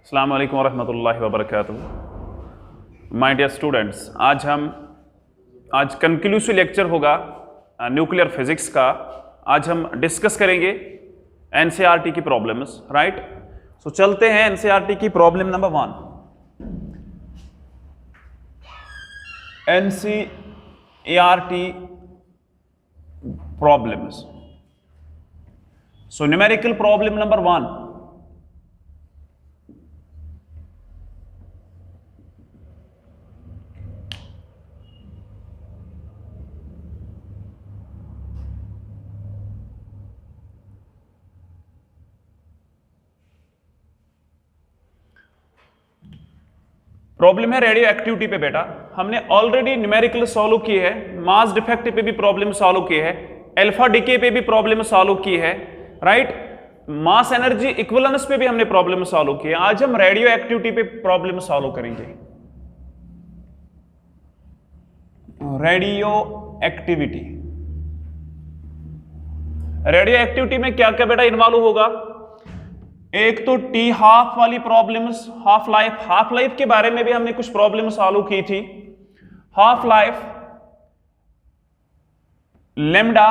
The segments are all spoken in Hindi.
अस्सलामु अलैकुम वरहमतुल्लाहि वबरकातुहू। माय डियर स्टूडेंट्स, आज कंक्लूसिव लेक्चर होगा न्यूक्लियर फिजिक्स का। आज हम डिस्कस करेंगे एनसीईआरटी की प्रॉब्लम्स, राइट। सो चलते हैं एनसीईआरटी की problem number 1। NCERT problems. So numerical problem number 1। Problem है रेडियो एक्टिविटी पे। बेटा हमने ऑलरेडी न्यूमेरिकल सॉल्व की है, मास डिफेक्ट पे भी प्रॉब्लम सॉल्व की है, अल्फा डिके पे भी प्रॉब्लम सॉल्व की है, राइट। मास एनर्जी इक्विवेलेंस पे भी हमने प्रॉब्लम सॉल्व की है। आज हम रेडियो एक्टिविटी पे प्रॉब्लम सॉल्व करेंगे। रेडियो एक्टिविटी में क्या क्या बेटा इन्वॉल्व होगा? एक तो टी हाफ वाली प्रॉब्लम्स, हाफ लाइफ के बारे में भी हमने कुछ प्रॉब्लम सॉल्व की थी। Half life, lambda,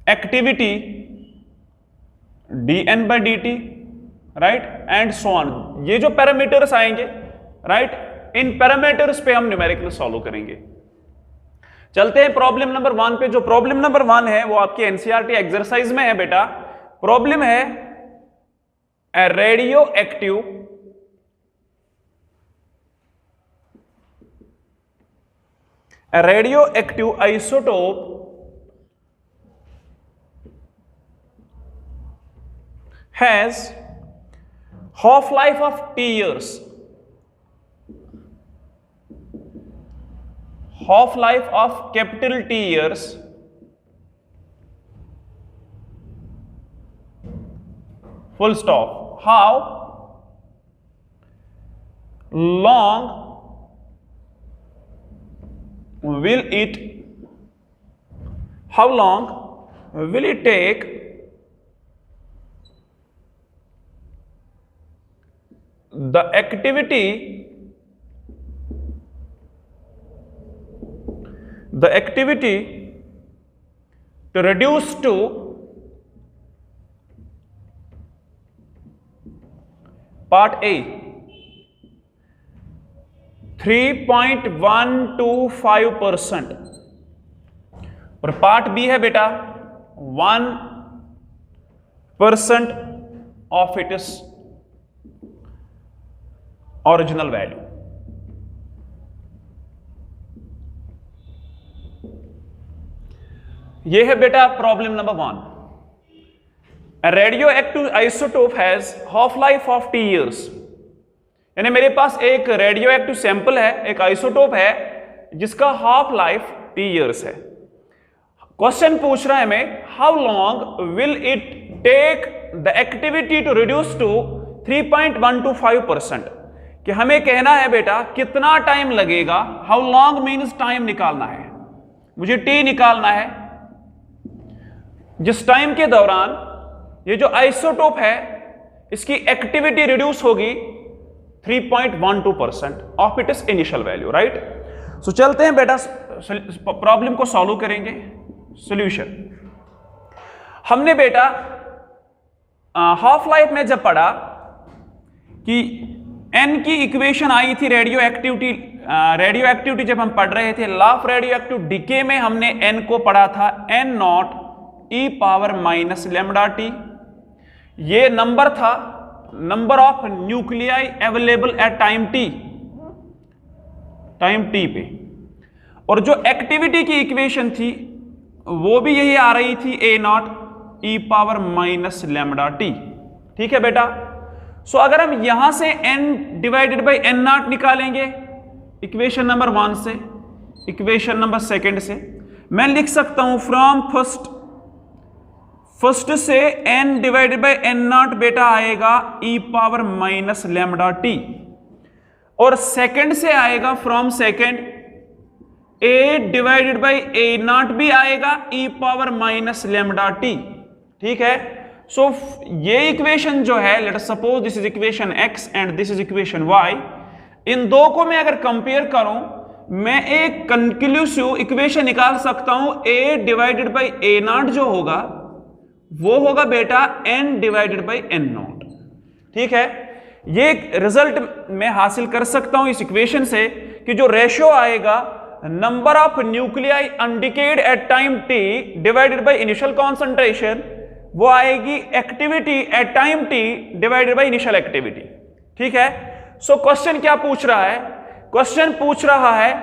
activity dN by dt, right, and so on. ये जो पैरामीटर्स आएंगे, राइट, इन पैरामीटर्स पे हम न्यूमेरिकल सॉल्व करेंगे। चलते हैं प्रॉब्लम नंबर 1 पे। जो प्रॉब्लम नंबर 1 है वो आपकी एनसीईआरटी एक्सरसाइज में है बेटा। प्रॉब्लम है a radioactive isotope has half life of T years. Half life of capital T years, full stop. How long will it take the activity to reduce to part A 3.125% और पार्ट बी है बेटा 1% ऑफ इट्स ओरिजिनल वैल्यू। ये है बेटा problem number 1। Radio active isotope has half life of T years। यानी मेरे पास एक रेडियो एक्टिव सैंपल है, एक आइसोटोप है जिसका हाफ लाइफ T years है। क्वेश्चन पूछ रहा है हमें how long will it take the activity to reduce to 3.125%। कि हमें कहना है बेटा कितना टाइम लगेगा। हाउ लॉन्ग मीन्स टाइम निकालना है, मुझे T निकालना है, जिस टाइम के दौरान ये जो आइसोटोप है इसकी एक्टिविटी रिड्यूस होगी 3.12% of it is initial value, right. So चलते हैं बेटा प्रॉब्लम को सॉल्व करेंगे। सॉल्यूशन हमने बेटा हाफ लाइफ में जब पढ़ा कि N की इक्वेशन आई थी रेडियो एक्टिविटी जब हम पढ़ रहे थे, law of radio active decay में हमने N को पढ़ा था N not e power minus lambda T. ये नंबर था, number of nuclei available at time T पे। और जो एक्टिविटी की इक्वेशन थी वो भी यही आ रही थी A not e power minus lambda T. ठीक है बेटा। सो अगर हम यहां से n divided by n not निकालेंगे इक्वेशन नंबर 1 से, इक्वेशन नंबर 2 से, मैं लिख सकता हूं फ्रॉम फर्स्ट से n divided by n naught बेटा आएगा e power minus lambda t, और सेकंड से आएगा from second A divided by A naught भी आएगा e power minus lambda t. ठीक है, सो ये इक्वेशन जो है, let us suppose this is equation X and this is equation Y, इन दो को मैं अगर कंपेयर करूं, मैं एक कंक्लूसिव इक्वेशन निकाल सकता हूं। A divided by A naught जो होगा वो होगा बेटा N divided by N naught. ठीक है, ये रिजल्ट मैं हासिल कर सकता हूं इस इक्वेशन से कि जो रेशियो आएगा number of nuclei undecayed at time t divided by initial concentration, वो आएगी activity at time t divided by initial activity. ठीक है, सो क्वेश्चन क्या पूछ रहा है? क्वेश्चन पूछ रहा है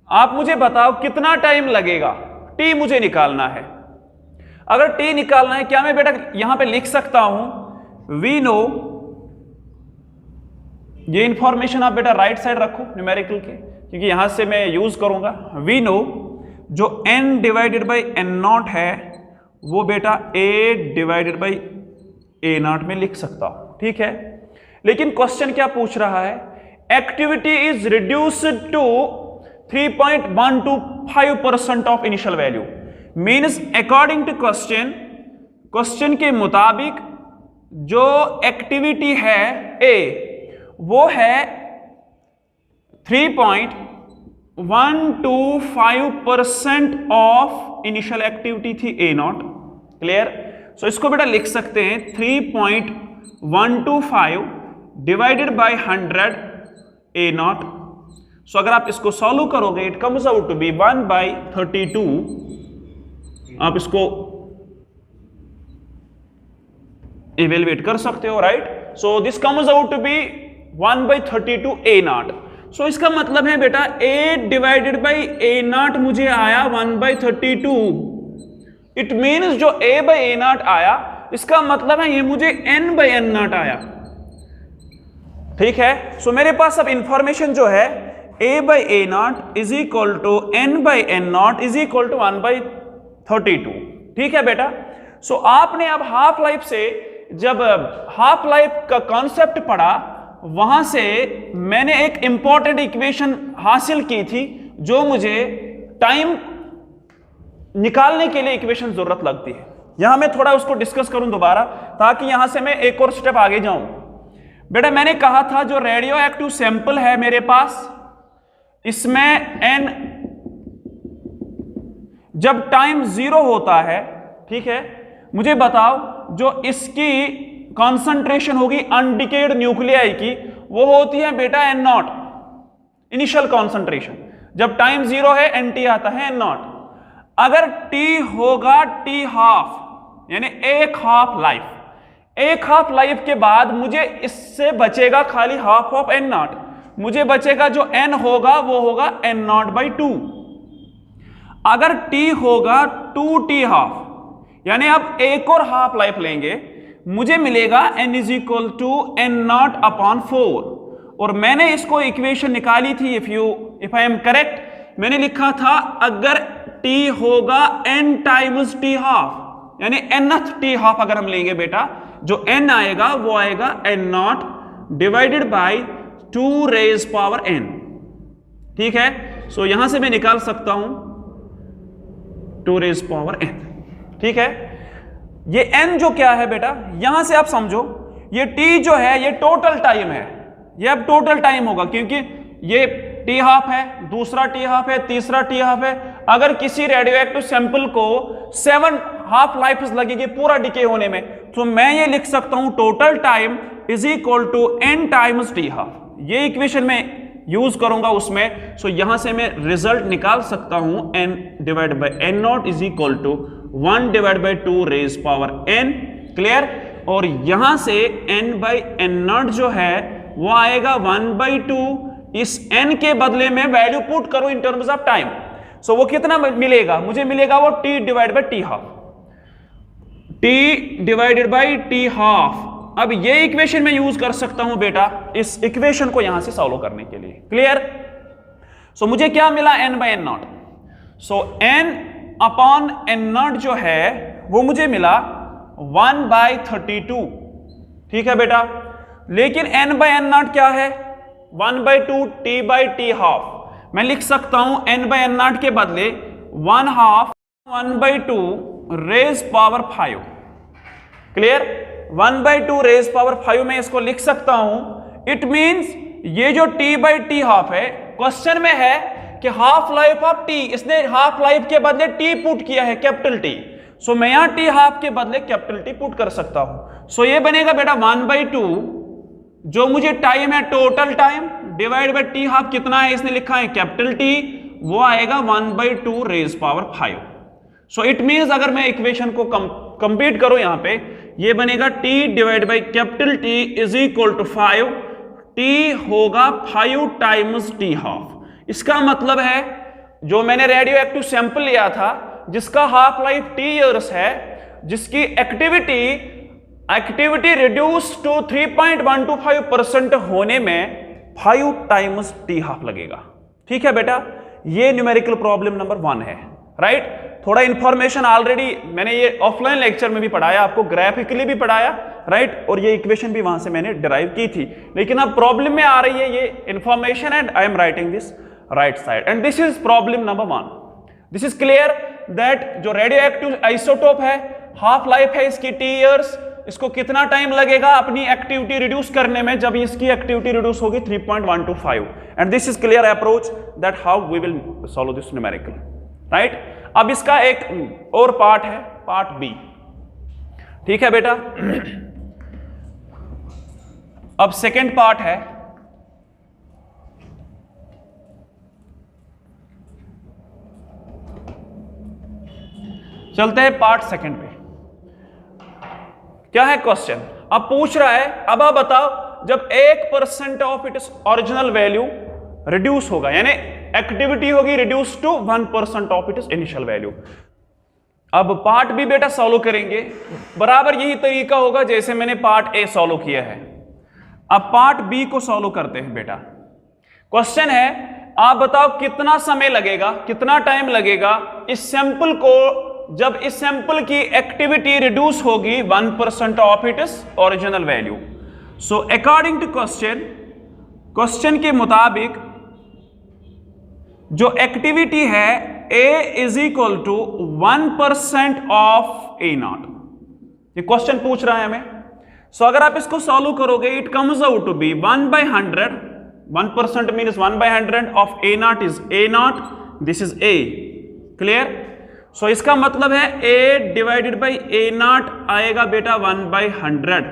आप मुझे बताओ कितना टाइम लगेगा, टी मुझे निकालना है। अगर टी निकालना है, क्या मैं बेटा यहां पे लिख सकता हूं वी नो, ये इंफॉर्मेशन आप बेटा राइट साइड रखो न्यूमेरिकल के, क्योंकि यहां से मैं यूज करूंगा। वी नो जो n divided by N naught है वो बेटा a divided by A naught में लिख सकता हूं। ठीक है, लेकिन क्वेश्चन क्या पूछ रहा है? Activity is reduced to 3.125% of initial value, means according to question के मुताबिक जो एक्टिविटी है A वो है 3.125% ऑफ इनिशियल एक्टिविटी थी A नॉट। क्लियर? सो इसको बेटा लिख सकते हैं 3.125 divided by 100 A naught. So अगर आप इसको सॉल्व करोगे it comes out to be 1/32। आप इसको इवेलुएट कर सकते हो, right? So this comes out to be 1/32 A naught. So इसका मतलब है बेटा A divided by A naught मुझे आया 1/32। इट मीन्स जो A बाई A नॉट आया, इसका मतलब है ये मुझे N बाई N नॉट आया। ठीक है, सो मेरे पास अब इंफॉर्मेशन जो है A by A naught is equal to N by N naught is equal to 1/32। ठीक है बेटा, सो आपने अब हाफ लाइफ से, जब हाफ लाइफ का कॉन्सेप्ट पढ़ा, वहां से मैंने एक इंपॉर्टेंट इक्वेशन हासिल की थी जो मुझे टाइम निकालने के लिए इक्वेशन जरूरत लगती है। यहां मैं थोड़ा उसको डिस्कस करूं दोबारा, ताकि यहां से मैं एक और स्टेप आगे जाऊं। बेटा मैंने कहा था जो रेडियो एक्टिव सैंपल है मेरे पास, इसमें n जब टाइम 0 होता है, ठीक है, मुझे बताओ जो इसकी कॉन्सेंट्रेशन होगी अनडिकेड न्यूक्लियाई की, वो होती है बेटा n नॉट, इनिशियल कॉन्सेंट्रेशन। जब टाइम 0 है nt आता है n नॉट। अगर t होगा t हाफ, यानी एक हाफ लाइफ, एक हाफ लाइफ के बाद मुझे इससे बचेगा खाली हाफ ऑफ n नॉट, मुझे बचेगा जो n होगा वो होगा n नॉट बाई 2। अगर t होगा 2t हाफ, यानी अब एक और हाफ लाइफ लेंगे, मुझे मिलेगा n is equal to n naught upon 4। और मैंने इसको इक्वेशन निकाली थी, इफ आई एम करेक्ट, मैंने लिखा था अगर t होगा n टाइम्स t हाफ, यानी nth t हाफ अगर हम लेंगे बेटा, जो n आएगा वो आएगा n naught divided by 2 raise power n। ठीक है, सो यहां से मैं निकाल सकता हूं 2 रेज पावर n। ठीक है, ये n जो क्या है बेटा, यहां से आप समझो ये t जो है ये टोटल टाइम है, ये अब टोटल टाइम होगा, क्योंकि ये t हाफ है, दूसरा t हाफ है, तीसरा t हाफ है। अगर किसी रेडियो एक्टिव सैंपल को 7 हाफ लाइफ लगेगी पूरा डिके होने में, तो मैं ये लिख सकता हूं total time is equal to n times t half. ये इक्वेशन में यूज करूंगा उसमें। सो यहां से मैं रिजल्ट निकाल सकता हूं n divide by n naught is equal to 1 divide by 2 raise power n। Clear? और यहां से n बाई n नॉट जो है वो आएगा 1/2। इस n के बदले में वैल्यू पुट करो इन टर्म्स ऑफ टाइम, सो वो कितना मिलेगा? मुझे मिलेगा वो t divide by t half, t divided by t half. अब ये इक्वेशन में यूज कर सकता हूं बेटा इस इक्वेशन को यहां से सॉल्व करने के लिए। क्लियर? सो मुझे क्या मिला? n by n not. So n upon n not जो है वो मुझे मिला 1/32। ठीक है बेटा, लेकिन n बाई n नॉट क्या है? 1/2 t बाई t हाफ। मैं लिख सकता हूं n/n0 के बदले 1/2 1/2 raise power 5। Clear? 1/2 raise power 5 में इसको लिख सकता हूं। इट मींस ये जो t/t½ है, क्वेश्चन में है कि हाफ लाइफ ऑफ टी, इसने हाफ लाइफ के बदले टी पुट किया है, कैपिटल टी। सो मैं यहां t½ के बदले कैपिटल टी पुट कर सकता हूं। सो ये बनेगा बेटा 1/2, जो मुझे टाइम है total time, divide by t½ कितना है, इसने लिखा है कैपिटल टी, वो आएगा 1/2 raise power 5। So it means अगर मैं इक्वेशन को कंप्लीट करूं यहां पे, ये बनेगा t divide by capital T is equal to 5, t होगा 5 टाइम्स t½ इसका मतलब है जो मैंने रेडियो एक्टिव सैंपल लिया था, जिसका हाफ लाइफ t इयर्स है, जिसकी एक्टिविटी रिड्यूस टू 3.125% होने में 5 टाइम्स t½ लगेगा। ठीक है बेटा, ये न्यूमेरिकल प्रॉब्लम नंबर 1 है। राइट? थोड़ा इंफॉर्मेशन ऑलरेडी मैंने ये ऑफलाइन लेक्चर में भी पढ़ाया, आपको ग्राफिकली भी पढ़ाया। राइट? और ये इक्वेशन भी वहां से मैंने डिराइव की थी, लेकिन अब प्रॉब्लम में आ रही है ये information and I am writing this right side, and this is problem number 1। This is clear that जो रेडियो एक्टिव आइसोटोप है, हाफ लाइफ है इसकी t इयर्स, इसको कितना टाइम लगेगा अपनी एक्टिविटी रिड्यूस करने में, जब इसकी एक्टिविटी रिड्यूस होगी 3.125, and this is clear approach that how we will solve this numerical. Right? अब इसका एक और पार्ट है, पार्ट बी। ठीक है बेटा? अब सेकेंड पार्ट है, चलते हैं पार्ट सेकंड पे। क्या है क्वेश्चन? अब पूछ रहा है, अब आप बताओ जब 1% of its original value reduce होगा, यानी एक्टिविटी होगी reduce to 1% of its initial value. अब पार्ट बी बेटा सॉल्व करेंगे, बराबर यही तरीका होगा जैसे मैंने पार्ट ए सॉल्व किया है। अब पार्ट बी को सॉल्व करते हैं बेटा। क्वेश्चन है, आप बताओ कितना समय लगेगा, कितना टाइम लगेगा इस सैंपल को, जब इस सैंपल की एक्टिविटी रिड्यूस होगी 1% of its original value. So according to question के मुताबिक जो एक्टिविटी है A is equal to 1% of A0। ये क्वेश्चन पूछ रहा है हमें। सो अगर आप इसको सॉल्व करोगे, it comes out to be 1/100, 1% means 1/100 of A0 is A0, this is A। Clear? So इसका मतलब है A डिवाइडेड बाई A0 आएगा बेटा 1/100।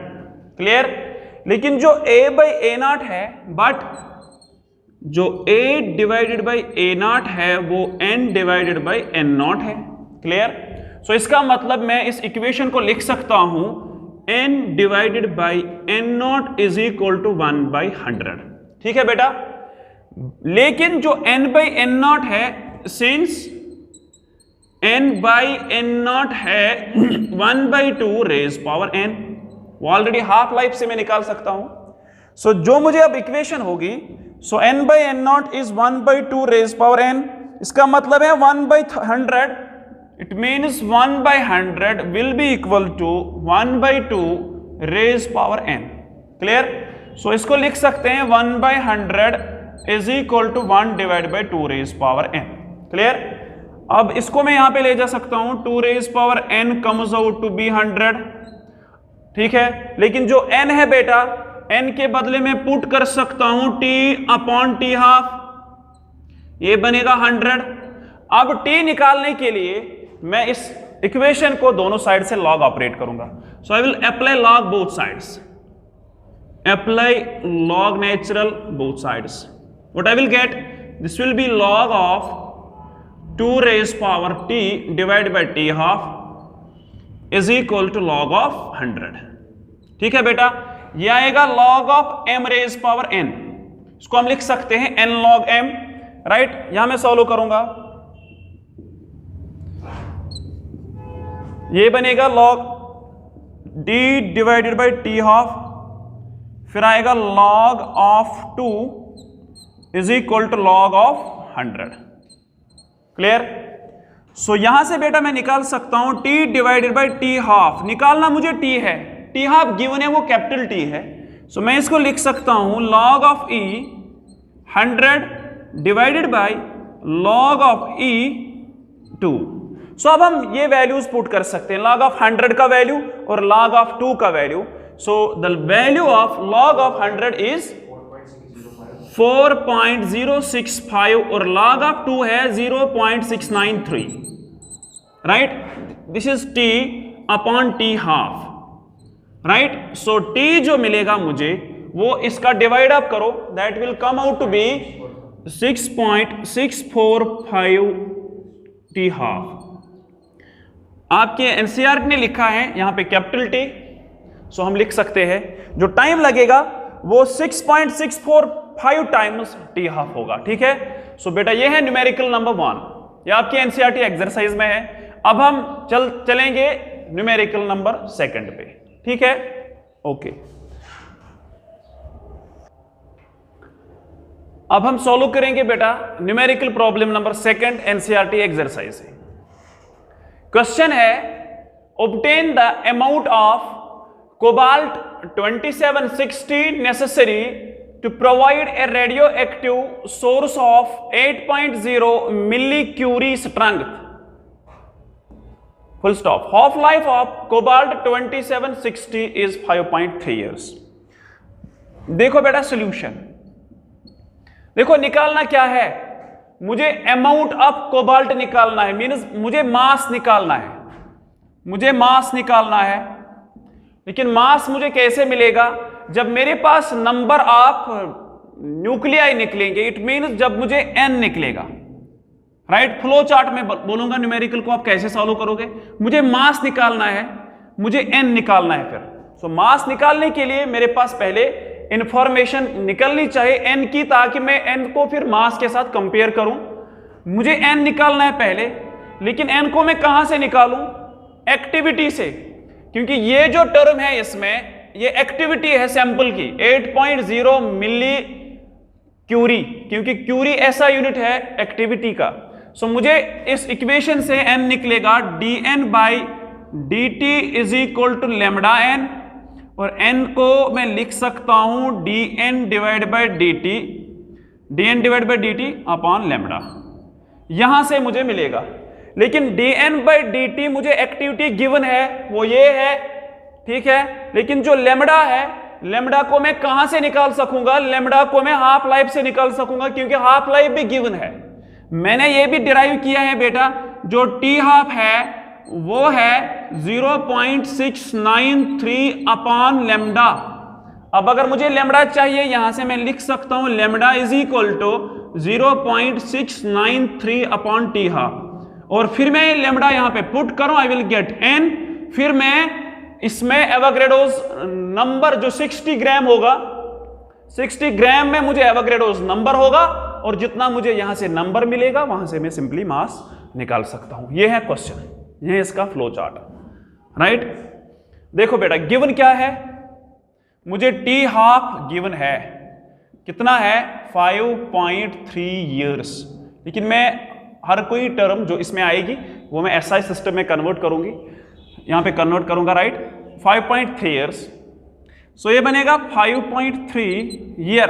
क्लियर? लेकिन जो A/A0 है, बट जो A डिवाइडेड बाई A0 है वो N डिवाइडेड बाई N0 है। क्लियर? सो इसका मतलब मैं इस इक्वेशन को लिख सकता हूं N divided by N0 is equal to 1/100। ठीक है बेटा? लेकिन जो N/N0 है, सिंस N/N0 है 1/2 रेज पावर N, वो ऑलरेडी हाफ लाइफ से मैं निकाल सकता हूं। सो जो मुझे अब इक्वेशन होगी, so N/N0 is 1/2 raise power N, इसका मतलब है 1/100, it means 1/100 will be equal to 1/2 raise power N। Clear? So इसको लिख सकते हैं 1/100 is equal to 1 divide by 2 raise power N। Clear? अब इसको मैं यहां पे ले जा सकता हूं, 2 raise power N comes out to be 100। ठीक है? लेकिन जो N है बेटा, N के बदले में पुट कर सकता हूं T/T², ये बनेगा 100। अब T निकालने के लिए मैं इस इक्वेशन को दोनों साइड से लॉग ऑपरेट करूंगा। So I will apply log both sides, apply log natural both sides. What I will get, this will be log of 2 raise power T divide by T½ is equal to log of 100। ठीक है बेटा? ये आएगा log of m raise power n, इसको हम लिख सकते हैं n log m। राइट? यहां मैं सॉल्व करूंगा, ये बनेगा log d divided by T½ फिर आएगा log of 2 is equal to log of 100। Clear? So यहां से बेटा मैं निकाल सकता हूं T डिवाइडेड बाई T½ निकालना मुझे T है, T½ गिवन है वो कैपिटल T है। सो मैं इसको लिख सकता हूं log of E 100 divided by log of E2। सो अब हम ये वैल्यूज पुट कर सकते हैं, log ऑफ 100 का वैल्यू और log ऑफ 2 का value. So the value of log of 100 is 4.065 और log ऑफ 2 है 0.693, right. This is t upon t half, right. So t जो मिलेगा मुझे वो इसका डिवाइड अप करो, that will come out to be 6.645 t half. आपके एनसीईआरटी ने लिखा है यहां पे कैपिटल T, सो हम लिख सकते हैं जो टाइम लगेगा वो 6.645 टाइम्स t हाफ होगा, ठीक है। सो बेटा ये है न्यूमेरिकल नंबर 1, ये आपकी एनसीईआरटी एक्सरसाइज में है। अब हम चलेंगे न्यूमेरिकल नंबर 2 पे, ठीक है, ओके। अब हम सॉल्व करेंगे बेटा numerical problem number 2 NCERT exercise है। क्वेश्चन है obtain the amount of cobalt 2760 necessary to provide a radioactive source of 8.0 milli curie strength, full stop. Half life of cobalt 2760 is 5.3 years। देखो बेटा सॉल्यूशन, देखो निकालना क्या है, मुझे अमाउंट ऑफ कोबाल्ट निकालना है, मींस मुझे मास निकालना है, मुझे मास निकालना है। लेकिन मास मुझे कैसे मिलेगा, जब मेरे पास नंबर ऑफ न्यूक्लियाई निकलेंगे, इट मींस जब मुझे n निकलेगा, राइट। फ्लो चार्ट में बोलूंगा न्यूमेरिकल को आप कैसे सॉल्व करोगे, मुझे मास निकालना है, मुझे n निकालना है फिर। सो मास निकालने के लिए मेरे पास पहले इंफॉर्मेशन निकलनी चाहिए n की, ताकि मैं n को फिर मास के साथ कंपेयर करूं। मुझे n निकालना है पहले, लेकिन n को मैं कहां से निकालूं, एक्टिविटी से, क्योंकि ये जो टर्म है इसमें ये एक्टिविटी है सैंपल की 8.0 मिली क्यूरी, क्योंकि क्यूरी ऐसा यूनिट है एक्टिविटी का। सो मुझे इस इक्वेशन से n निकलेगा dn by dt is equal to lambda n, और n को मैं लिख सकता हूं dn divide by dt upon lambda, यहां से मुझे मिलेगा। लेकिन dn बाई dt मुझे एक्टिविटी गिवन है वो ये है, ठीक है। लेकिन जो लैम्डा है, लैम्डा को मैं कहां से निकाल सकूंगा, लैम्डा को मैं हाफ लाइफ से निकाल सकूंगा, क्योंकि हाफ लाइफ भी गिवन है। मैंने ये भी डिराइव किया है बेटा, जो टी हाफ है वो है 0.693 अपॉन लैम्डा। अब अगर मुझे लैम्डा चाहिए, यहां से मैं लिख सकता हूं lambda is equal to 0.693 upon T half, और फिर मैं लैम्डा यहां पे पुट करूं, आई विल गेट n। फिर मैं इसमें एवोगैड्रोस नंबर जो 60 ग्राम होगा, 60 ग्राम में मुझे एवोगैड्रोस नंबर होगा, और जितना मुझे यहां से नंबर मिलेगा वहां से मैं सिंपली मास निकाल सकता हूं। यह है क्वेश्चन, यह है इसका फ्लो चार्ट, राइट। देखो बेटा गिवन क्या है, मुझे टी हाफ गिवन है, कितना है 5.3 years। लेकिन मैं हर कोई टर्म जो इसमें आएगी वो मैं SI सिस्टम में कन्वर्ट करूंगी, यहां पे कन्वर्ट करूंगा, राइट। 5.3 years, सो ये बनेगा 5.3 year।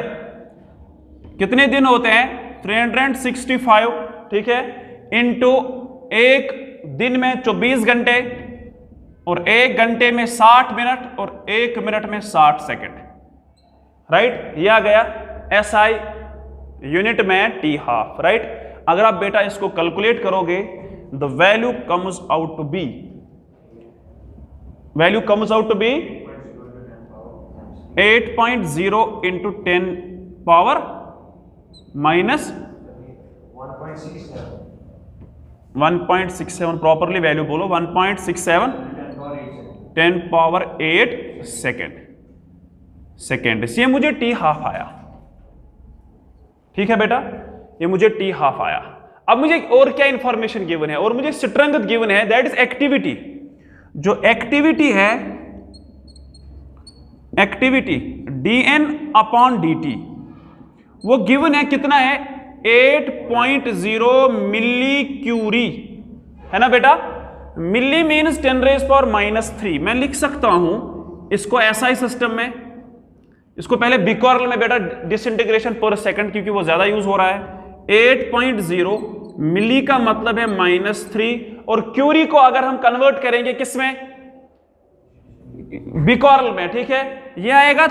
कितने दिन होते हैं 365, ठीक है, इनटू एक दिन में 24 घंटे, और एक घंटे में 60 मिनट, और एक मिनट में 60 सेकंड, राइट। ये आ गया SI यूनिट में टी हाफ, राइट। अगर आप बेटा इसको कैलकुलेट करोगे, the value comes out to be 8.0 into 10 power minus 1.67, properly value बोलो, 1.67 10 पावर 8 सेकेंड। ये मुझे टी हाफ आया, ठीक है बेटा, ये मुझे टी हाफ आया। अब मुझे और क्या इंफॉर्मेशन गिवन है, और मुझे स्ट्रेंथ गिवन है, दैट इज एक्टिविटी। जो एक्टिविटी है, एक्टिविटी dn अपॉन dt, वो गिवन है, कितना है 8.0 मिली क्यूरी, है ना बेटा। मिली मीन्स 10⁻⁻3। मैं लिख सकता हूं इसको SI सिस्टम में, इसको पहले बिकॉर्ल में बेटा डिसइंटीग्रेशन पर सेकंड, क्योंकि वो ज्यादा यूज हो रहा है, 8.0 मिली का मतलब है -3, और क्यूरी को अगर हम कन्वर्ट करेंगे किसमें, बिकॉर्ल में, ठीक है, यह आएगा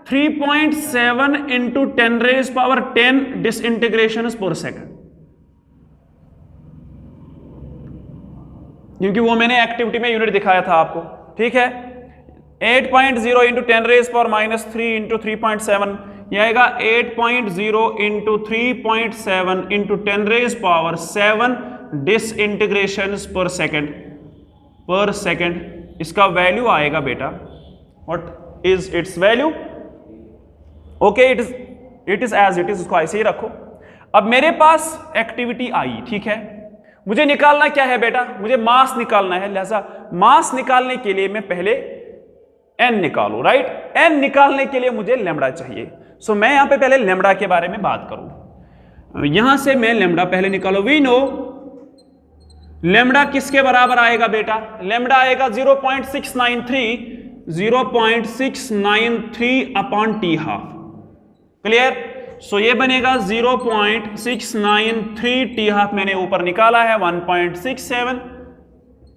3.7 इंटू 10⁻10 डिसइंटीग्रेशन पर सेकेंड, क्योंकि वो मैंने एक्टिविटी में यूनिट दिखाया था आपको, ठीक है। 8.0 इंटू 10⁻³ इंटू 3.7, यह आएगा 8.0 into 3.7 into 10⁻7 disintegration per second. इसका वैल्यू आएगा बेटा, what is its value, okay, it is as it is, इसको ऐसे ही रखो। अब मेरे पास एक्टिविटी आई, ठीक है, मुझे निकालना क्या है बेटा, मुझे मास निकालना है, लिहाजा मास निकालने के लिए मैं पहले n निकालू, राइट। n निकालने के लिए मुझे लैम्बडा चाहिए, सो मैं यहां पे पहले लैम्बडा के बारे में बात करूं। यहां से मैं लैम्बडा पहले निकालो। वी नो लैम्बडा किसके बराबर आएगा बेटा, लैम्बडा आएगा 0.693 अपॉन t हाफ, क्लियर। सो ये बनेगा 0.693 t हाफ, मैंने ऊपर निकाला है 1.67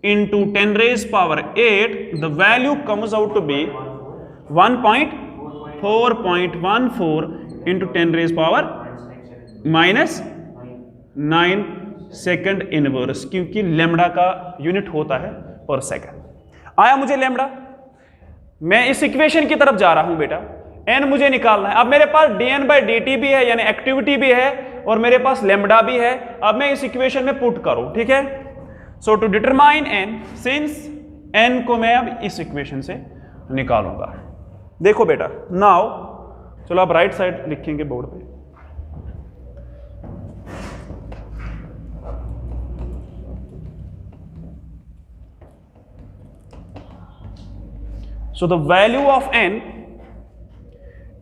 into 10⁸8, the value comes out to be 1.414 into 10⁻⁻9 second inverse, क्योंकि लैम्बडा का यूनिट होता है पर सेकंड। आया मुझे लैम्बडा, मैं इस इक्वेशन की तरफ जा रहा हूं बेटा, n मुझे निकालना है। अब मेरे पास dn/dt भी है, यानी एक्टिविटी भी है, और मेरे पास लैम्बडा भी है। अब मैं इस इक्वेशन में पुट करूं, ठीक है। So to determine n, since n को मैं अब इस इक्वेशन से निकालूंगा। देखो बेटा, नाउ चलो आप राइट साइड लिखेंगे बोर्ड पे। So the value of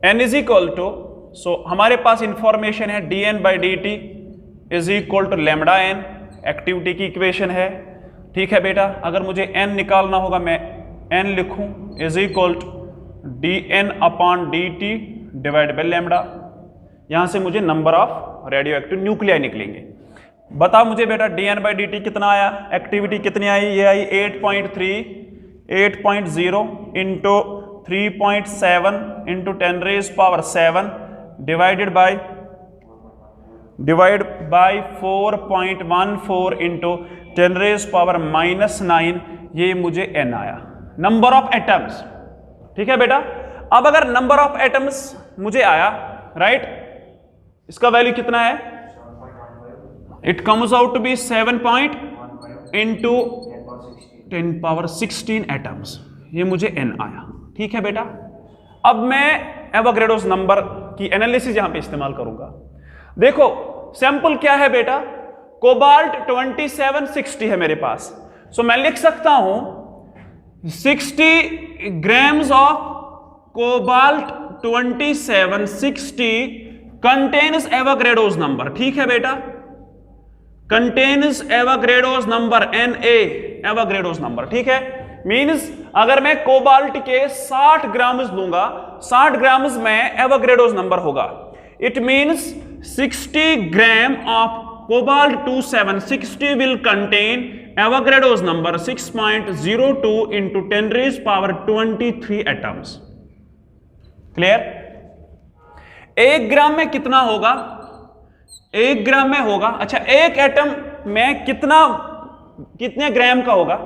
n is equal to, so हमारे पास इंफॉर्मेशन है dn/dt is equal to lambda n, activity की इक्वेशन है, ठीक है बेटा। अगर मुझे n निकालना होगा, मैं n लिखूं is equal to dn/dt divide by lambda. यहां से मुझे number of radioactive nuclei निकलेंगे। बताओ मुझे बेटा dn/dt कितना आया, एक्टिविटी कितनी आई, ये आई 8.0 into 3.7 into 10⁻7 divide by 4.14 into 10⁻⁻9, ये मुझे n आया, नंबर ऑफ एटम्स, ठीक है बेटा। अब अगर नंबर ऑफ एटम्स मुझे आया, राइट, इसका वैल्यू कितना है, it comes out to be 7 into 10⁻16 atoms, ये मुझे n आया, ठीक है बेटा। अब मैं एवोगैड्रोस नंबर की एनालिसिस यहां पे इस्तेमाल करूंगा। देखो सैंपल क्या है बेटा, कोबाल्ट 2760 है मेरे पास, सो मैं लिख सकता हूं 60 grams of cobalt 2760 contains Avogadro's number, ठीक है बेटा, contains Avogadro's number Na, Avogadro's number, ठीक है। मींस अगर मैं कोबाल्ट के 60 ग्राम्स लूंगा, 60 ग्राम्स में एवोगैड्रोस नंबर होगा, it means 60 gram of cobalt 2760 will contain Avogadro's number 6.02 into 10⁻23 atoms, clear. 1 ग्राम में कितना होगा, 1 ग्राम में होगा, अच्छा 1 एटम में कितने ग्राम का होगा,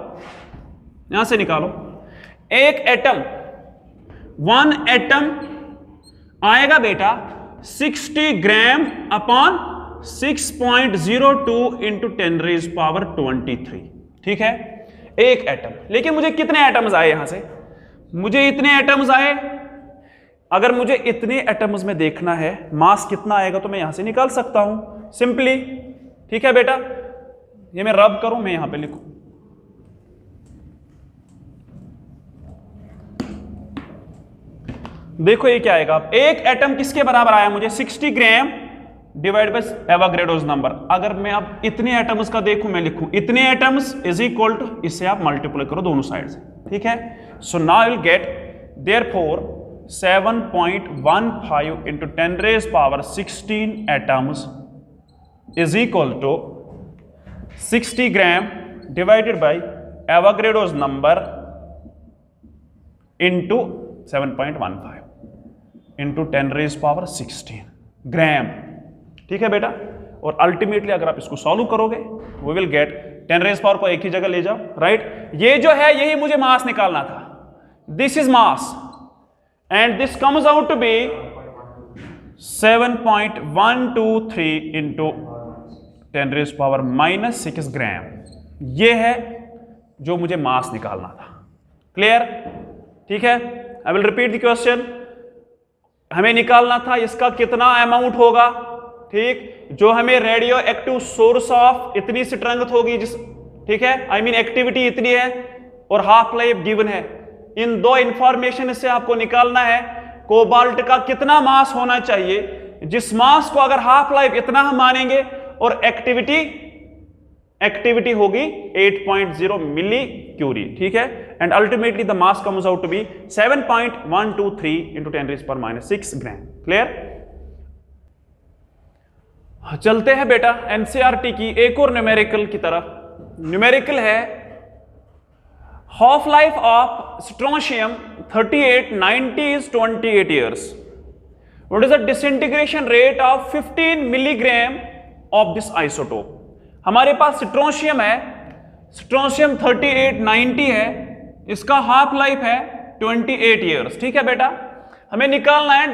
यहां से निकालो। 1 एटम आएगा बेटा 60 ग्राम अपॉन 6.02 इंटू 10⁻23, ठीक है, 1 एटम। लेकिन मुझे कितने एटम्स आए, यहां से मुझे इतने एटम्स आए। अगर मुझे इतने एटम्स में देखना है मास कितना आएगा, तो मैं यहां से निकाल सकता हूं सिंपली, ठीक है बेटा। ये मैं रब करूं, मैं यहां पे लिखूं, देखो ये क्या आएगा। 1 एटम किसके बराबर आया मुझे, 60 gram divide by Avogadro's number. अगर मैं अब इतने एटम्स का देखूं, मैं लिखूं इतने एटम्स इज इक्वल टू, इससे आप मल्टीप्लाई करो दोनों साइड से, ठीक है। So now will get therefore 7.15 into 10⁻16 atoms is equal to 60 gram divided by Avogadro's number into 7.15 into 10⁻16 gram. ठीक है बेटा, और अल्टीमेटली अगर आप इसको सॉल्व करोगे वी विल गेट 10 को एक ही जगह ले जाओ, राइट। ये जो है यही मुझे मास निकालना था, this is mass and this comes out to be 7.123 into 10⁻⁻6 gram. ये है जो मुझे मास निकालना था। क्लियर? ठीक है, I will repeat the question. हमें निकालना था इसका कितना अमाउंट होगा, ठीक, जो हमें रेडियो एक्टिव सोर्स ऑफ इतनी स्ट्रेंथ होगी जिस, ठीक है, आई मीन एक्टिविटी इतनी है और हाफ लाइफ गिवन है। इन दो इंफॉर्मेशन से आपको निकालना है कोबाल्ट का कितना मास होना चाहिए, जिस मास को अगर हाफ लाइफ इतना हम मानेंगे और एक्टिविटी होगी 8.0 मिली क्यूरी। ठीक है, and ultimately the mass comes out to be 7.123 into 10⁻⁻6 gram. Clear? चलते हैं बेटा एनसीईआरटी की एक और न्यूमेरिकल की तरफ। न्यूमेरिकल है half life of strontium 3890 is 28 years. What is the disintegration rate of 15 milligram of this isotope? हमारे पास स्ट्रोंशियम है, स्ट्रोंशियम 3890 है, इसका हाफ लाइफ है 28 ईयर्स। ठीक है बेटा, हमें निकालना है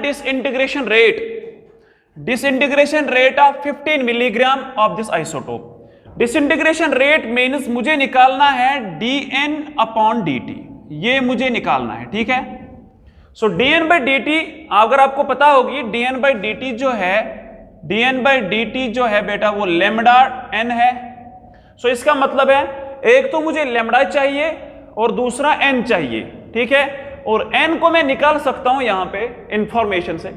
disintegration rate of 15 milligram of this isotope. Disintegration rate means मुझे निकालना है dN/dt, ये मुझे निकालना है। ठीक है, सो dN/dt अगर आपको पता होगी dN/dt जो है बेटा वो लैम्डा n है। सो इसका मतलब है एक तो मुझे लैम्डा चाहिए और दूसरा n चाहिए। ठीक है, और n को मैं निकाल सकता हूं यहां पे इंफॉर्मेशन से।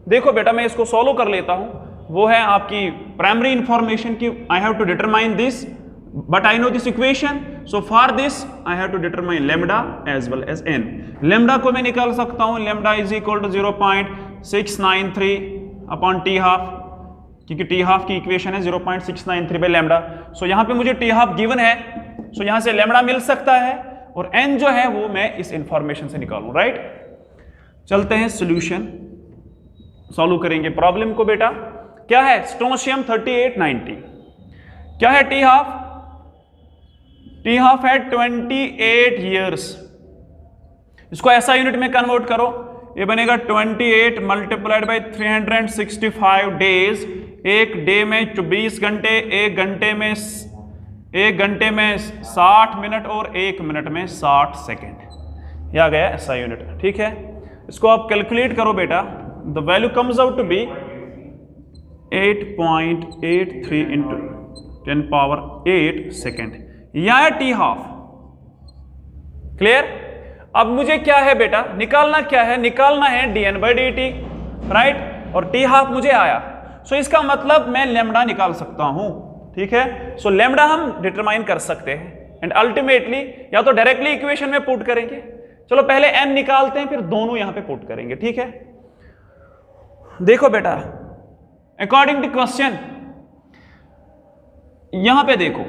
देखो बेटा मैं इसको सॉल्व कर लेता हूं, वो है आपकी प्राइमरी इंफॉर्मेशन की। I have to determine this but I know this equation, so for this I have to determine lambda as well as n। Lambda को मैं निकाल सकता हूं, lambda is equal to 0.693 upon T half, क्योंकि टी हाफ की इक्वेशन है 0.693 बाई लैम्डा। सो यहां पे मुझे टी हाफ गिवन है, सो यहां से लैम्डा मिल सकता है और n जो है वो मैं इस इंफॉर्मेशन से निकालूं। राइट, चलते हैं सॉल्यूशन, सॉल्व करेंगे प्रॉब्लम को। बेटा क्या है स्ट्रोंशियम 3890, क्या है टी हाफ? टी हाफ है 28 ईयर्स। इसको ऐसा यूनिट में कन्वर्ट करो, ये बनेगा 28 मल्टीप्लाइड बाई 365 डेज। एक डे में 24 घंटे, एक घंटे में 60 मिनट और 1 मिनट में 60 सेकेंड। यह आ गया ऐसा यूनिट। ठीक है, इसको आप कैलकुलेट करो बेटा, the value comes out to be 8.83 into 10⁻8 second. यह है टी हाफ। क्लियर? अब मुझे क्या है बेटा निकालना, क्या है निकालना है dN/dt, राइट, और टी हाफ मुझे आया। सो इसका मतलब मैं लैम्डा निकाल सकता हूं। ठीक है, सो लैम्डा हम डिटरमाइन कर सकते हैं एंड अल्टीमेटली या तो डायरेक्टली इक्वेशन में पुट करेंगे। चलो पहले n निकालते हैं, फिर दोनों यहां पे पुट करेंगे। ठीक है, देखो बेटा अकॉर्डिंग टू क्वेश्चन, यहां पे देखो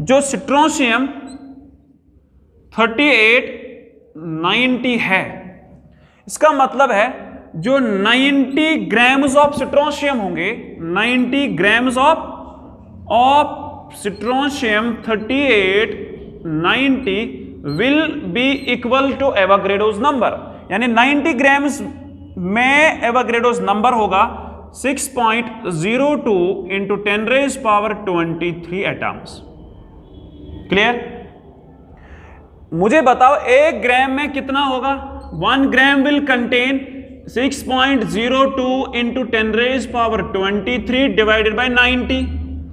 जो स्ट्रोंशियम 3890 है, इसका मतलब है जो 90 ग्राम्स ऑफ स्ट्रोंशियम होंगे, 90 grams of strontium 3890 will be equal to Avogadro's number, यानी 90 ग्राम्स में एवोगैड्रोस नंबर होगा 6.02 इंटू 10⁻23 एटम्स। क्लियर? मुझे बताओ 1 ग्राम में कितना होगा? 1 gram will contain 6.02 into 10⁻23 divided by 90।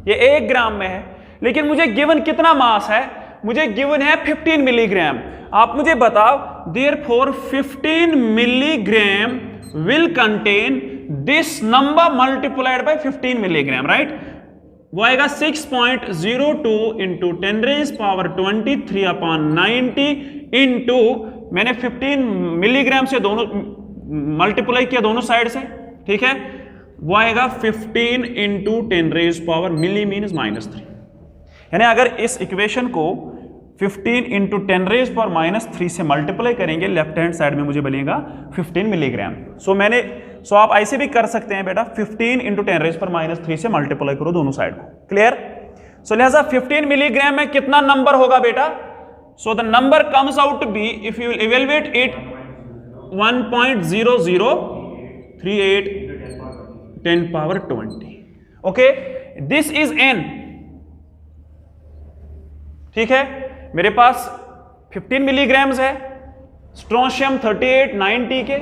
ये 1 ग्राम में है, लेकिन मुझे गिवन कितना मास है? मुझे गिवन है 15 मिलीग्राम। आप मुझे बताओ therefore 15 milligram will contain this number multiplied by 15 milligram, right? वो आएगा 6.02 इंटू 10⁻23 अपॉन 90 इंटू, मैंने 15 मिलीग्राम से दोनों मल्टीप्लाई किया दोनों साइड से। ठीक है, वो आएगा 15 इंटू 10 रेज पावर मिली मीन्स -3। यानी अगर इस इक्वेशन को 15 इंटू 10 रेज पावर -3 से मल्टीप्लाई करेंगे, लेफ्ट हैंड साइड में मुझे बनेगा 15 मिलीग्राम। सो आप ऐसे भी कर सकते हैं बेटा, 15 इंटू 10 रेज पावर -3 से मल्टीप्लाई करो दोनों साइड को। क्लियर? सो लिहाजा 15 मिलीग्राम में कितना नंबर होगा बेटा? So the number comes out to be, if you evaluate it, 1.0038 10 पावर 20। Okay, this is n। ठीक है, मेरे पास 15 मिलीग्राम्स है, स्ट्रोंशियम 38 90 के।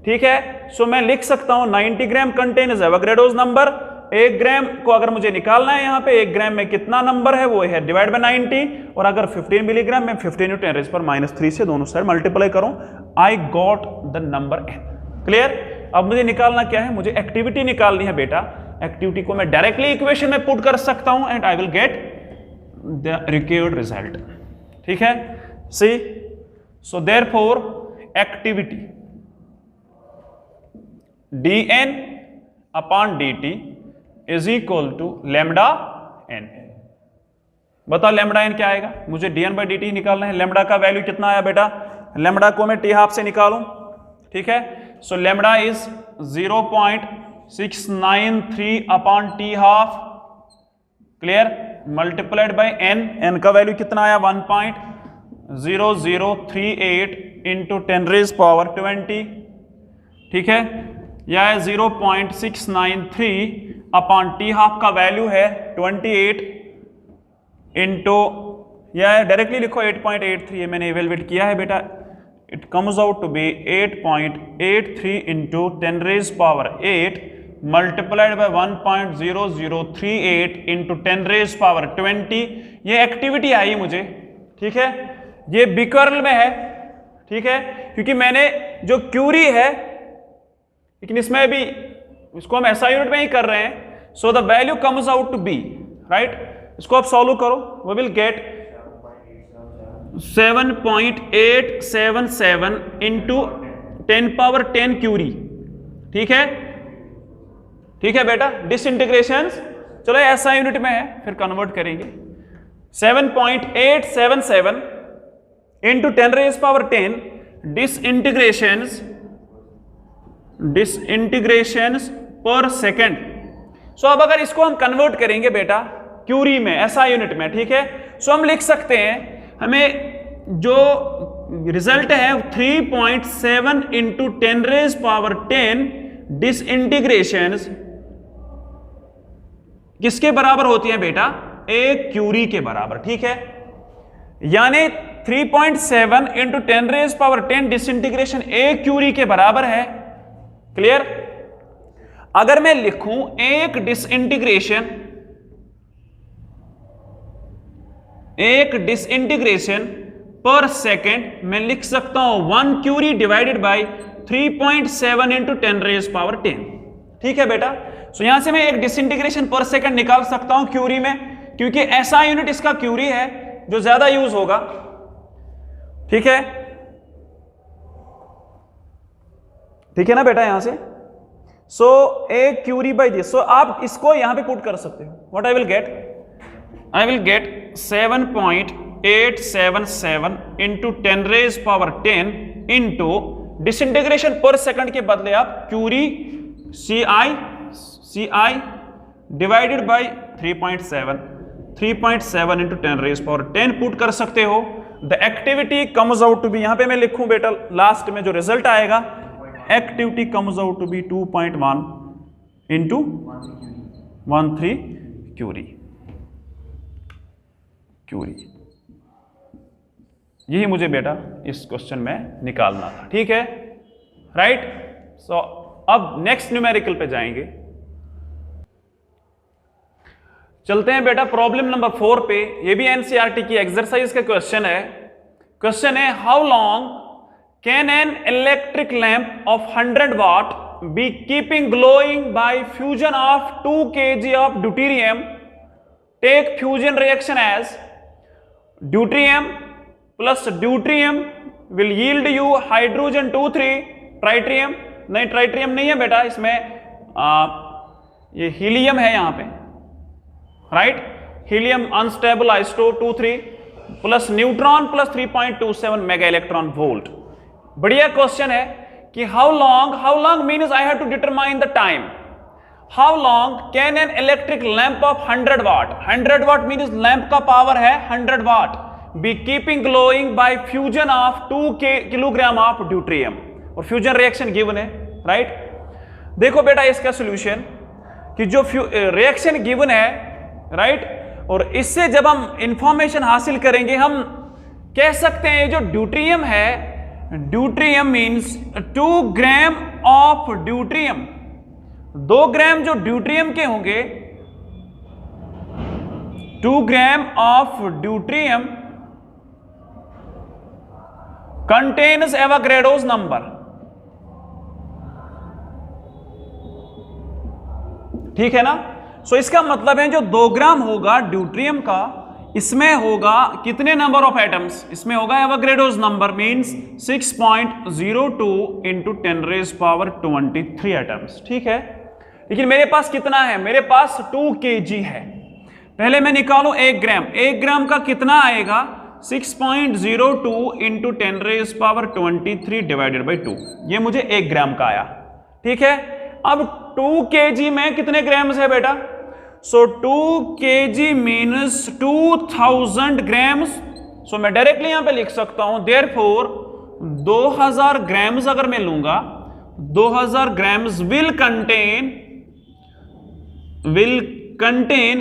ठीक है, सो मैं लिख सकता हूं 90 ग्राम कंटेन इज एवोगाड्रोस नंबर। 1 ग्राम को अगर मुझे निकालना है यहां पे, 1 ग्राम में कितना नंबर है वो है डिवाइड बाय 90, और अगर 15 मिलीग्राम में 15 इंटू 10 रेज़ पर -3 से दोनों साइड मल्टीप्लाई करूं, I got the number n। Clear? अब मुझे निकालना क्या है? मुझे एक्टिविटी निकालनी है बेटा। एक्टिविटी को मैं डायरेक्टली इक्वेशन में पुट कर सकता हूं and I will get the required result. ठीक है, see, so therefore activity dn upon dt is equal to lambda n। बताओ लैम्डा n क्या आएगा? मुझे dn बाई dt निकालना है। लैम्डा का वैल्यू कितना आया बेटा? लैम्डा को मैं t हाफ से निकालूं। ठीक है, सो lambda is 0.693 upon t half, clear, multiplied by n का वैल्यू कितना आया? 1.0038 इंटू 10 रेज़ पावर 20। ठीक है, यह है 0.693 अपॉन टी हाफ का वैल्यू है 28 इंटू, यह डायरेक्टली लिखो 8.83, मैंने इवेलुएट किया है बेटा। It comes out to be 8.83 into 10 raise power 8 multiplied by 1.0038 into 10 raise power 20। ये एक्टिविटी आई मुझे। ठीक है, ये बिकर्ल में है। ठीक है, क्योंकि मैंने जो क्यूरी है, लेकिन इसमें भी इसको हम SI यूनिट में ही कर रहे हैं। So the value comes out to be, right? इसको आप सॉल्व करो, we will get 7.877 into 10 power 10 curie. ठीक है, ठीक है बेटा, डिसइंटीग्रेशन चलो SI यूनिट में है, फिर कन्वर्ट करेंगे। 7.877 इंटू 10 रेज़ पावर 10 डिसइंटीग्रेशंस पर सेकेंड। सो अब अगर इसको हम कन्वर्ट करेंगे बेटा क्यूरी में, SI यूनिट में, ठीक है, सो हम लिख सकते हैं, हमें जो रिजल्ट है 3.7 इंटू 10 रेज़ पावर 10 डिसइंटीग्रेशंस किसके बराबर होती है बेटा? एक क्यूरी के बराबर। ठीक है, यानी 3.7 इंटू 10 रेज़ पावर 10 डिसइंटीग्रेशन एक क्यूरी के बराबर है। क्लियर? अगर मैं लिखूं एक डिसइंटीग्रेशन पर सेकेंड, मैं लिख सकता हूं 1 curie divided by 3.7 into 10 raise power 10। ठीक है बेटा, सो यहां से मैं एक डिसइंटीग्रेशन पर सेकेंड निकाल सकता हूं क्यूरी में, क्योंकि SI यूनिट इसका क्यूरी है जो ज्यादा यूज होगा। ठीक है, ठीक है ना बेटा यहां से। So a curie by this, so आप इसको यहां पे पुट कर सकते हो। What I will get 7.877 into 10 raise power 10 into disintegration per second के बदले आप curie CI divided by 3.7 into 10 raise power 10 put कर सकते हो। The activity comes out to be, यहां पे मैं लिखूं बेटा लास्ट में जो रिजल्ट आएगा, activity comes out to be 2.1 into 13 curie. यही मुझे बेटा इस क्वेश्चन में निकालना था। ठीक है, राइट? सो अब नेक्स्ट न्यूमेरिकल पे जाएंगे। चलते हैं बेटा प्रॉब्लम नंबर 4 पे। ये भी NCERT की एक्सरसाइज का क्वेश्चन है। क्वेश्चन है, how long can an electric lamp of 100 watt be keeping glowing by fusion of 2 kg of deuterium? Take fusion reaction as deuterium plus deuterium will yield you hydrogen 2,3 tritium. नहीं, ट्राइट्रियम नहीं है बेटा, इसमें ये हीलियम है यहां पे, right, helium unstable isotope 23 plus neutron plus 3.27 mega electron volt. बढ़िया क्वेश्चन है कि how long means I have to determine the time. How long can an electric lamp of 100 watt, 100 watt means lamp का पावर है 100 watt, be keeping glowing by fusion of 2 kilogram of deuterium, और फ्यूजन रिएक्शन गिवन है, राइट। देखो बेटा इसका सॉल्यूशन कि जो रिएक्शन गिवन है, राइट, और इससे जब हम इंफॉर्मेशन हासिल करेंगे हम कह सकते हैं जो ड्यूट्रियम है, deuterium means 2 gram of deuterium, 2 ग्राम जो ड्यूट्रियम के होंगे, 2 gram of deuterium contains Avogadro's number, ठीक है ना। सो इसका मतलब है जो 2 ग्राम होगा ड्यूट्रियम का, इसमें होगा कितने नंबर ऑफ एटम्स, इसमें होगा Avogadro's number means 6.02 into 10⁻23 atoms, ठीक है। लेकिन मेरे पास कितना है, मेरे पास 2 kg है। पहले मैं निकालूं 1 ग्राम, 1 ग्राम का कितना आएगा 6.02 इंटू 10⁻23 डिवाइडेड बाई 2, ये मुझे 1 ग्राम का आया, ठीक है। अब 2 kg में कितने ग्राम्स है बेटा, सो 2 kg मीन्स 2000 ग्राम्स। सो मैं डायरेक्टली यहां पे लिख सकता हूं देयरफॉर 2000 ग्राम्स अगर मैं लूंगा, 2000 ग्राम्स विल कंटेन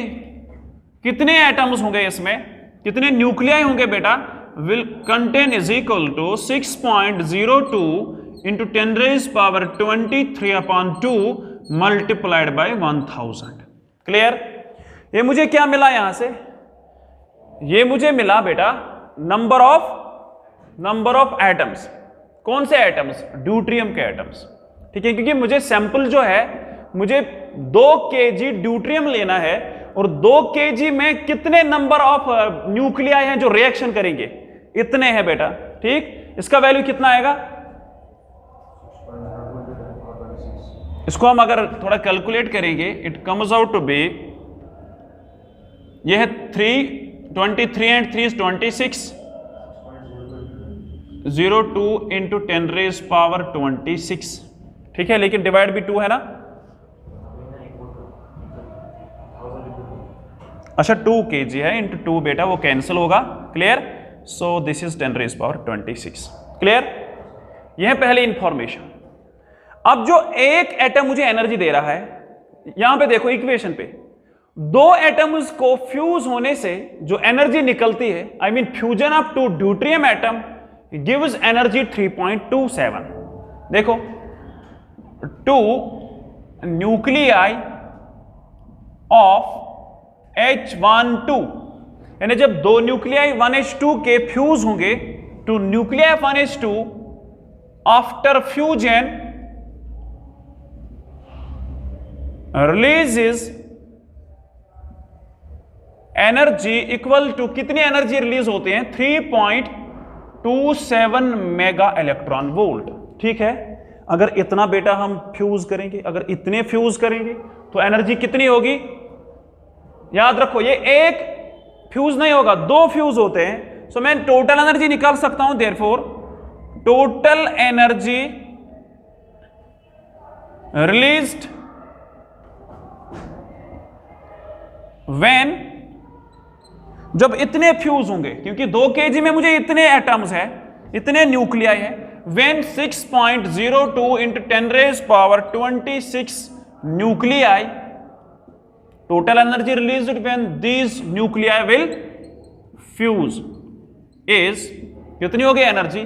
कितने एटम्स होंगे, इसमें कितने न्यूक्लियाई होंगे बेटा, will contain is equal to 6.02 into 10⁻23/2 multiplied by 1000। Clear. ये मुझे क्या मिला यहां से, ये मुझे मिला बेटा नंबर ऑफ एटम्स। कौन से एटम्स, ड्यूट्रियम के एटम्स, ठीक है, क्योंकि मुझे सैंपल जो है मुझे 2 kg ड्यूट्रियम लेना है और 2 kg में कितने नंबर ऑफ न्यूक्लियाई हैं जो रिएक्शन करेंगे, इतने हैं बेटा, ठीक। इसका वैल्यू कितना आएगा, इसको हम अगर थोड़ा कैलकुलेट करेंगे it comes out to be, ये है 323 एंड 3 26, 02 इंटू 10⁻26, ठीक है, लेकिन डिवाइड भी 2 है ना, अच्छा 2 kg है इंटू 2 बेटा, वो कैंसिल होगा, clear. So this is 10⁻26, clear. यह है पहली इंफॉर्मेशन। अब जो एक एटम मुझे एनर्जी दे रहा है, यहां पे देखो इक्वेशन पे, 2 एटम्स को फ्यूज होने से जो एनर्जी निकलती है, I mean fusion of 2 deuterium atom gives energy 3.27। देखो 2 न्यूक्लियाई ऑफ H12, यानी जब 2 न्यूक्लियाई 1H2 के फ्यूज होंगे two nuclei 1H2 after fusion releases energy equal to, कितनी एनर्जी रिलीज होते हैं 3.27 मेगा इलेक्ट्रॉन वोल्ट, ठीक है। अगर इतना बेटा हम फ्यूज करेंगे, अगर इतने फ्यूज करेंगे तो एनर्जी कितनी होगी, याद रखो ये एक फ्यूज नहीं होगा, 2 फ्यूज होते हैं। सो मैं टोटल एनर्जी निकाल सकता हूं, therefore total energy released when, जब इतने फ्यूज होंगे, क्योंकि 2 kg में मुझे इतने एटम्स है, इतने न्यूक्लियाई है, when 6.02 into 10⁻26 nuclei, total energy released when these nuclei will fuse is, कितनी हो गई energy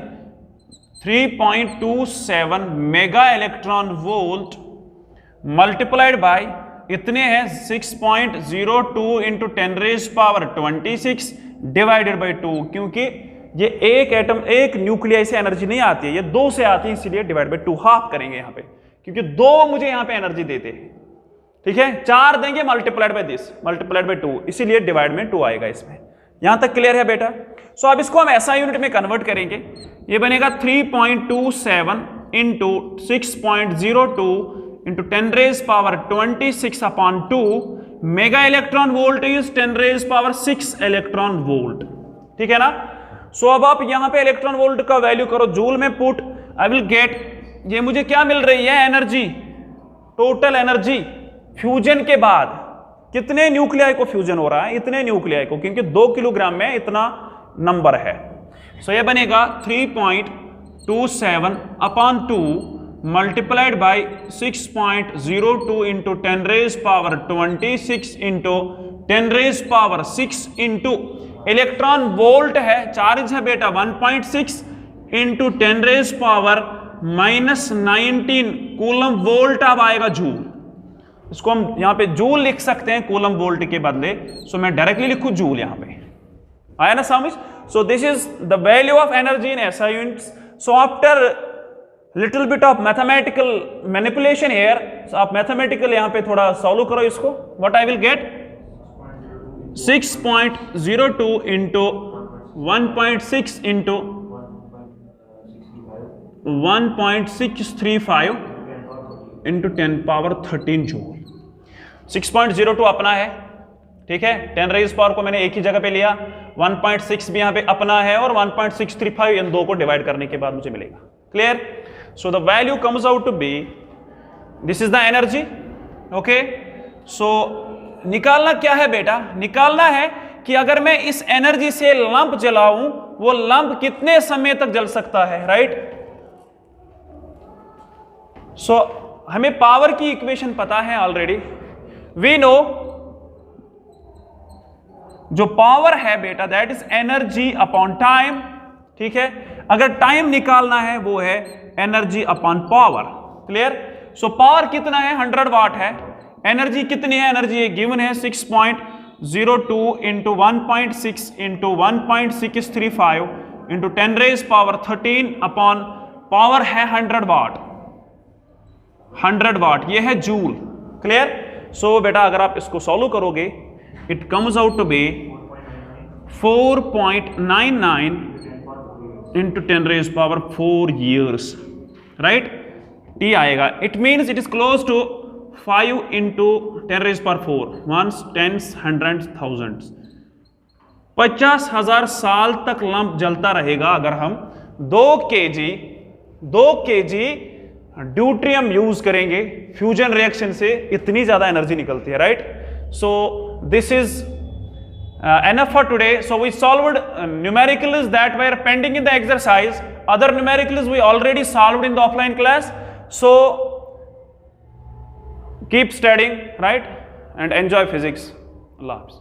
3.27 mega electron volt multiplied by इतने हैं 6.02 इंटू 10⁻26 डिवाइडेड बाई 2, क्योंकि ये एक एटम, एक न्यूक्लियाई से एनर्जी नहीं आती है, ये 2 से आती है, इसीलिए डिवाइड बाई 2 हाफ करेंगे यहां पे, क्योंकि 2 मुझे यहां पे एनर्जी देते हैं, ठीक है। 4 देंगे multiplied by this, multiplied by 2, इसीलिए डिवाइड में 2 आएगा इसमें। यहां तक क्लियर है बेटा। सो अब इसको हम ऐसा यूनिट में कन्वर्ट करेंगे, ये बनेगा 3.27 into 6.02 into 10 raised power 26 upon 2 mega electron volt is 10 raised power 6 electron volt, ठीक है ना। सो अब आप यहां पे इलेक्ट्रॉन वोल्ट का वैल्यू करो जूल में पुट, आई विल गेट, ये मुझे क्या मिल रही है, एनर्जी, टोटल एनर्जी फ्यूजन के बाद कितने न्यूक्लियाई को फ्यूजन हो रहा है, इतने न्यूक्लियाई को, क्योंकि 2 किलोग्राम में इतना नंबर है। सो ये बनेगा 3.27 upon 2 multiplied by 6.02 into 10 raised power 26 into 10 raised power 6 into electron volt है, चार्ज है बेटा 1.6 into 10 raised power -19 coulomb volt अब आएगा जूल। इसको हम यहां पे जूल लिख सकते हैं कूलम वोल्ट के बदले, सो मैं डायरेक्टली लिखूं जूल यहां पे, आया ना समझ। So this is the value of energy in SI units. So after little bit of mathematical manipulation here, आप मैथमेटिकल यहां पे थोड़ा सॉल्व करो इसको, what I will gate 6.02 into 1.6 into 1.635 into 10 power 13 joule. 6.02 अपना है, ठीक है, 10 raised power को मैंने एक ही जगह पे लिया, 1.6 भी यहां पे अपना है और 1.635 इन दो को डिवाइड करने के बाद मुझे मिलेगा। क्लियर? So the value comes out to be, this is the energy. Okay, so निकालना क्या है बेटा, निकालना है कि अगर मैं इस एनर्जी से लंप जलाऊं, वो लंप कितने समय तक जल सकता है, राइट। सो हमें पावर की इक्वेशन पता है ऑलरेडी, वी नो जो पावर है बेटा that is energy upon time, ठीक है। अगर टाइम निकालना है वो है energy upon power. Clear? So power कितना है, 100 वाट है। एनर्जी कितनी है, एनर्जी ये गिवन है 6.02 into 1.6 into 1.635 into 10 raised power 13 upon power है 100 वाट, 100 वाट, ये है जूल। क्लियर? सो बेटा अगर आप इसको सॉल्व करोगे it comes out to be 4.99 into 10 raised power 4 years, right. T आएगा, it means it is close to 5 into 10 raised power 4, ones, tens, hundreds, thousands, 50,000 साल तक लंप जलता रहेगा अगर हम 2 kg ड्यूट्रियम यूज करेंगे फ्यूजन रिएक्शन से, इतनी ज्यादा एनर्जी निकलती है, right. So this is enough for today. So we solved numericals that were pending in the exercise. Other numericals we already solved in the offline class. So keep studying, right, and enjoy physics. Allah Hafiz.